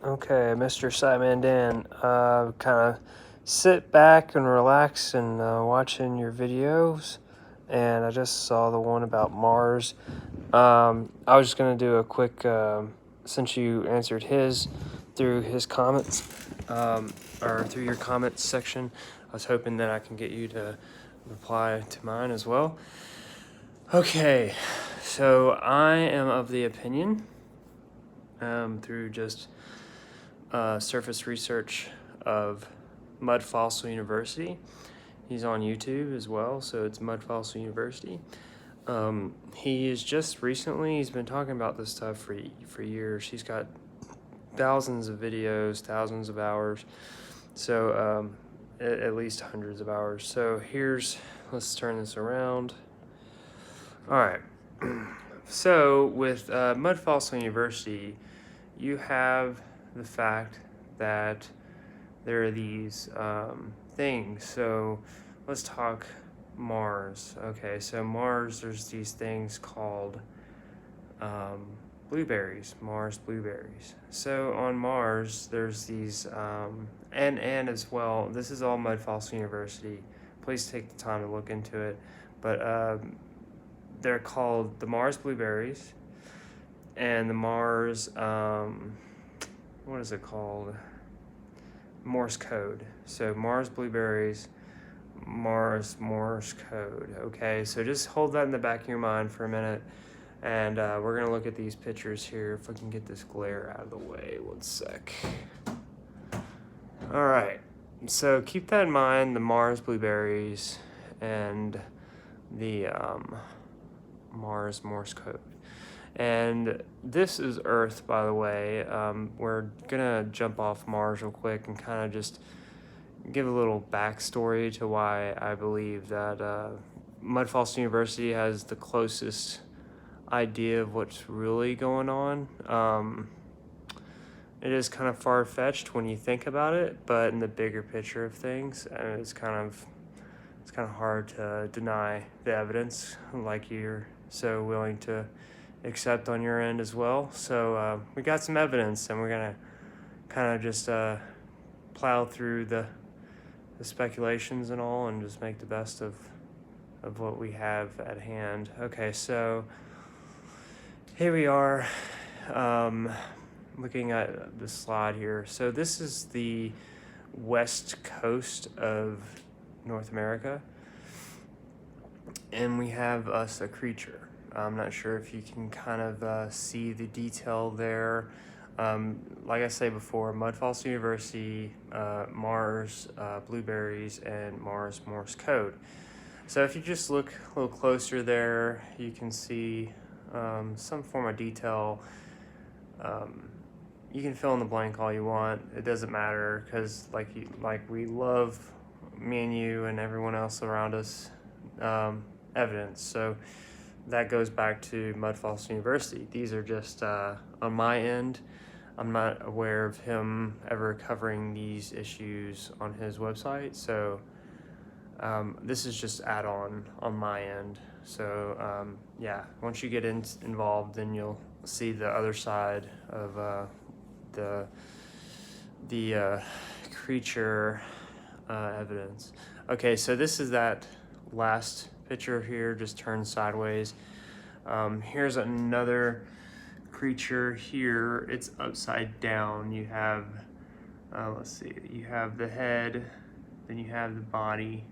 Okay, Mr. Scimandan, kind of sit back and relax and watching your videos. And I just saw the one about Mars. I was just going to do a quick, since you answered his through his comments, or through your comments section, I was hoping that I can get you to reply to mine as well. Okay, so I am of the opinion, through just surface research of Mudfossil University. He's on YouTube as well, so it's Mudfossil University. He is just recently, he's been talking about this stuff for years. He's got thousands of videos, thousands of hours, so at least hundreds of hours. So let's turn this around. All right. So with Mudfossil University, you have the fact that there are these things. So let's talk Mars. Okay, so Mars, there's these things called blueberries, Mars blueberries. So on Mars, there's these, and as well, this is all Mudfossil University. Please take the time to look into it. But they're called the Mars blueberries and the Mars, what is it called? Morse code. So Mars blueberries, Mars Morse code. Okay, so just hold that in the back of your mind for a minute, and we're gonna look at these pictures here. If I can get this glare out of the way, 1 sec. All right, so keep that in mind, the Mars blueberries and the Mars Morse code. And this is Earth, by the way. We're gonna jump off Mars real quick and kind of just give a little backstory to why I believe that Mudfossil University has the closest idea of what's really going on. It is kind of far-fetched when you think about it, but in the bigger picture of things, it's kind of hard to deny the evidence, like you're so willing to accept on your end as well. So we got some evidence, and we're gonna kind of just plow through the speculations and all, and just make the best of what we have at hand. Okay, so here we are, looking at the slide here. So this is the west coast of North America, and we have us a creature. I'm not sure if you can kind of see the detail there. Like I said before, Mudfossil University, Mars blueberries, and Mars Morse code. So if you just look a little closer there, you can see some form of detail. You can fill in the blank all you want. It doesn't matter, because like we love, me and you and everyone else around us, evidence. So that goes back to Mudfossil University. These are just on my end. I'm not aware of him ever covering these issues on his website, so this is just add-on my end. So yeah, once you get involved, then you'll see the other side of the creature evidence. Okay, so this is that last picture here, just turned sideways. Here's another creature here. It's upside down. You have, let's see, you have the head, then you have the body.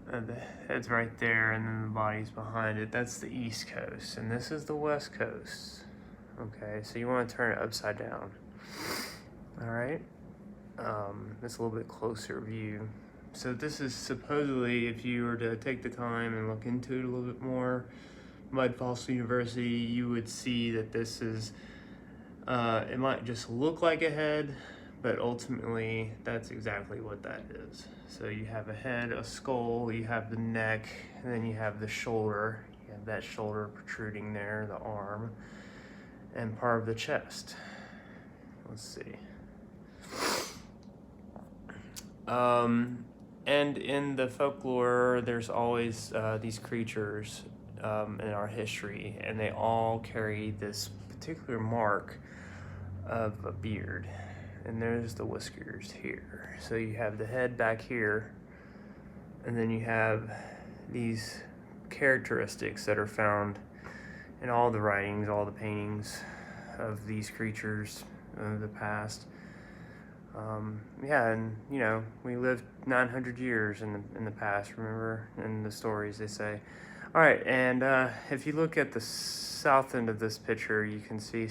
The head's right there, and then the body's behind it. That's the East Coast, and this is the West Coast. Okay, so you want to turn it upside down. All right, that's a little bit closer view. So this is supposedly, if you were to take the time and look into it a little bit more, Mudfossil University, you would see that this is, it might just look like a head, but ultimately that's exactly what that is. So you have a head, a skull, you have the neck, and then you have the shoulder. You have that shoulder protruding there, the arm, and part of the chest. Let's see. And in the folklore, there's always these creatures in our history, and they all carry this particular mark of a beard, and there's the whiskers here. So you have the head back here, and then you have these characteristics that are found in all the writings, all the paintings of these creatures of the past. Yeah, and you know, we lived 900 years in the past, remember, in the stories they say. All right, and if you look at the south end of this picture, you can see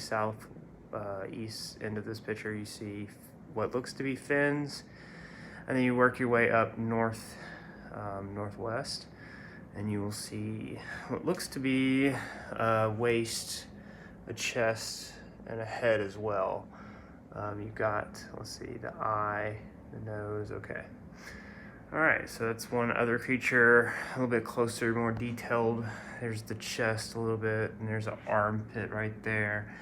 east end of this picture, you see what looks to be fins, and then you work your way up northwest, and you will see what looks to be a waist, a chest, and a head as well. You've got, let's see, the eye, the nose, okay. All right, so that's one other creature, a little bit closer, more detailed. There's the chest a little bit, and there's an armpit right there.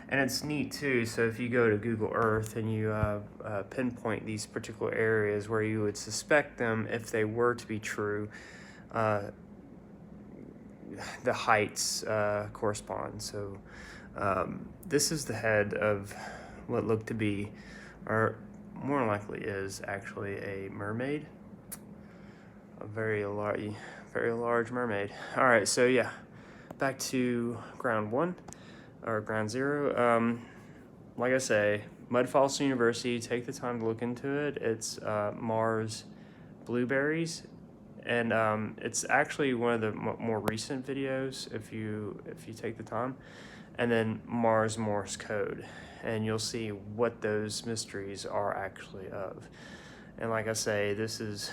And it's neat too, so if you go to Google Earth and you pinpoint these particular areas where you would suspect them, if they were to be true, the heights correspond. So this is the head of what looked to be, or more likely is actually a mermaid, a very large mermaid. All right, so yeah, back to ground one, or ground zero. Like I say, Mudfossil University, take the time to look into it. It's Mars blueberries, and it's actually one of the more recent videos if you take the time. And then Mars Morse code, and you'll see what those mysteries are actually of. And like I say, this is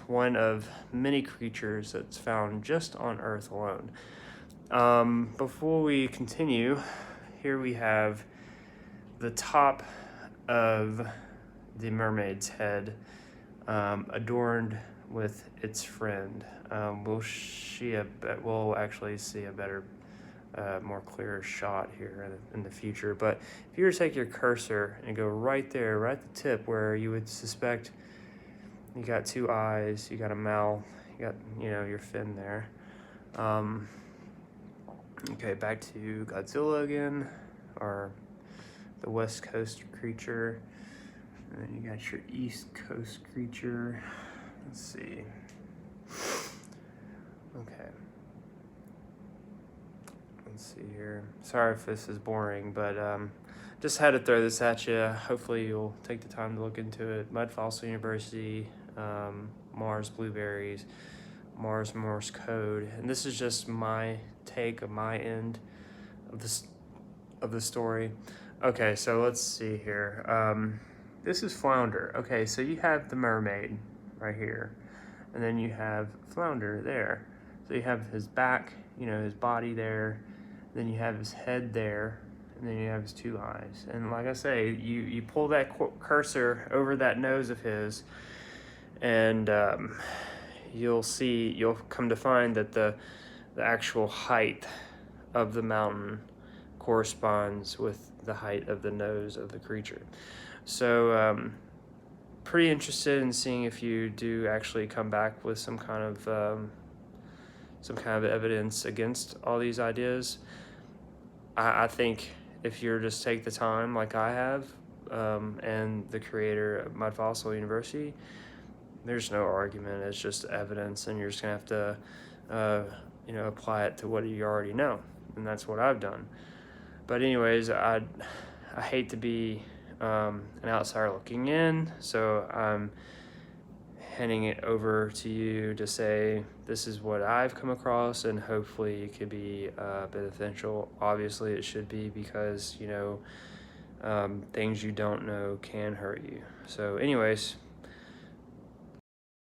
one of many creatures that's found just on Earth alone. Before we continue, here we have the top of the mermaid's head, adorned with its friend. We'll actually see a better, more clearer shot here in the future. But if you were to take your cursor and go right there, right at the tip where you would suspect you got two eyes, you got a mouth, you got, you know, your fin there. Okay, back to Godzilla again, or the West Coast creature. And then you got your East Coast creature. Let's see. Okay. Let's see here. Sorry if this is boring, but just had to throw this at you. Hopefully you'll take the time to look into it. Mudfossil University, Mars blueberries, Mars Morse code, and this is just my take of my end of the story. Okay, so let's see here. This is Flounder. Okay, so you have the mermaid right here, and then you have Flounder there. So you have his back, you know, his body there, then you have his head there, and then you have his two eyes. And like I say, you pull that cursor over that nose of his, and you'll come to find that the actual height of the mountain corresponds with the height of the nose of the creature. So pretty interested in seeing if you do actually come back with some kind of evidence against all these ideas. I think if you're just take the time like I have, and the creator of Mudfossil University, there's no argument. It's just evidence, and you're just gonna have to apply it to what you already know, and that's what I've done. But anyways, I hate to be an outsider looking in, so I'm handing it over to you to say this is what I've come across, and hopefully it could be beneficial. Obviously it should be, because things you don't know can hurt you. So anyways,